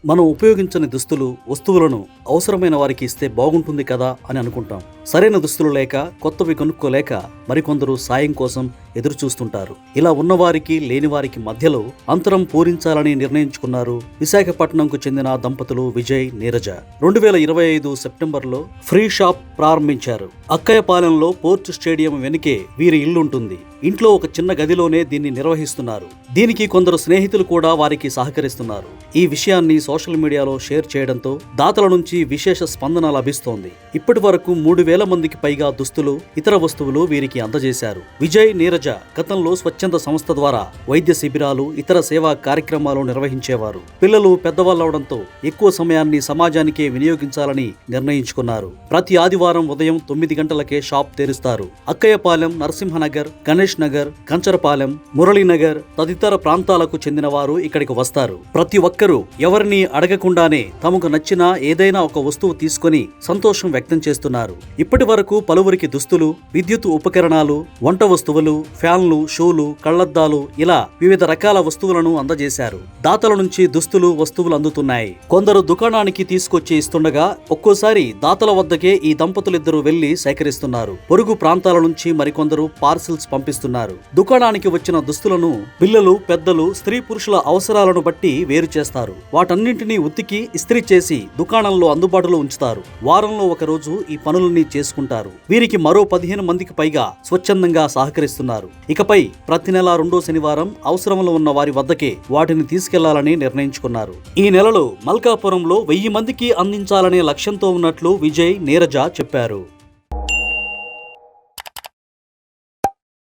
మనం ఉపయోగించని దుస్తులు, వస్తువులను అవసరమైన వారికి ఇస్తే బాగుంటుంది కదా అని అనుకుంటాం. సరైన దుస్తులు లేక, కొత్తవి కొనుక్కోలేక మరికొందరు సాయం కోసం ఎదురు చూస్తుంటారు. ఇలా ఉన్నవారికి లేనివారికి మధ్యలో అంతరం పూరించాలని నిర్ణయించుకున్నారు విశాఖపట్నంకు చెందిన దంపతులు విజయ్, నీరజ. 2025 సెప్టెంబర్లో ఫ్రీ షాప్ ప్రారంభించారు. అక్కయ్యపాలెంలో పోర్ట్ స్టేడియం వెనుకే వీరి ఇల్లుంటుంది. ఇంట్లో ఒక చిన్న గదిలోనే దీన్ని నిర్వహిస్తున్నారు. దీనికి కొందరు స్నేహితులు కూడా వారికి సహకరిస్తున్నారు. ఈ విషయాన్ని సోషల్ మీడియాలో షేర్ చేయడంతో దాతల నుంచి విశేష స్పందన లభిస్తోంది. ఇప్పటి వరకు 3,000 మందికి పైగా దుస్తులు, ఇతర వస్తువులు వీరికి అందజేశారు. విజయ్, నీరజ గతంలో స్వచ్ఛంద సంస్థ ద్వారా వైద్య శిబిరాలు, ఇతర సేవా కార్యక్రమాలు నిర్వహించేవారు. పిల్లలు పెద్దవాళ్ళవడంతో ఎక్కువ సమయాన్ని సమాజానికే వినియోగించాలని నిర్ణయించుకున్నారు. ప్రతి ఆదివారం ఉదయం 9 గంటలకే షాప్ తెరుస్తారు. అక్కయ్యపాలెం, నరసింహనగర్, గణేష్ నగర్, కంచరపాలెం, మురళీనగర్ తదితర ప్రాంతాలకు చెందిన వారు ఇక్కడికి వస్తారు. ప్రతి ఒక్కరూ ఎవరిని అడగకుండానే తమకు నచ్చిన ఏదైనా ఒక వస్తువు తీసుకొని సంతోషం వ్యక్తం చేస్తున్నారు. ఇప్పటి వరకు పలువురికి దుస్తులు, విద్యుత్ ఉపకరణాలు, వంట వస్తువులు, ఫ్యాన్లు, షూలు, కళ్లద్దాలు ఇలా వివిధ రకాల వస్తువులను అందజేశారు. దాతల నుంచి దుస్తులు, వస్తువులు అందుతున్నాయి. కొందరు దుకాణానికి తీసుకొచ్చి ఇస్తుండగా ఒక్కోసారి దాతల వద్దకే ఈ దంపతులిద్దరూ వెళ్లి సేకరిస్తున్నారు. పొరుగు ప్రాంతాల నుంచి మరికొందరు పార్సిల్స్ పంపిస్తున్నారు. దుకాణానికి వచ్చిన దుస్తులను పిల్లలు, పెద్దలు, స్త్రీ పురుషుల అవసరాలను బట్టి వేరు చేస్తారు. వాటన్నింటినీ ఉతికి ఇస్త్రీ చేసి దుకాణంలో అందుబాటులో ఉంచుతారు. వారంలో ఒక రోజు ఈ పనులన్నీ చేసుకుంటారు. వీరికి మరో 15 మందికి పైగా స్వచ్ఛందంగా సహకరిస్తున్నారు. ఇకపై ప్రతి నెల 2వ శనివారం అవసరంలో ఉన్న వారి వద్దకే వాటిని తీసుకెళ్లాలని నిర్ణయించుకున్నారు. ఈ నెలలో మల్కాపురంలో 1000 మందికి అందించాలనే లక్ష్యంతో ఉన్నట్లు విజయ్, నీరజ చెప్పారు.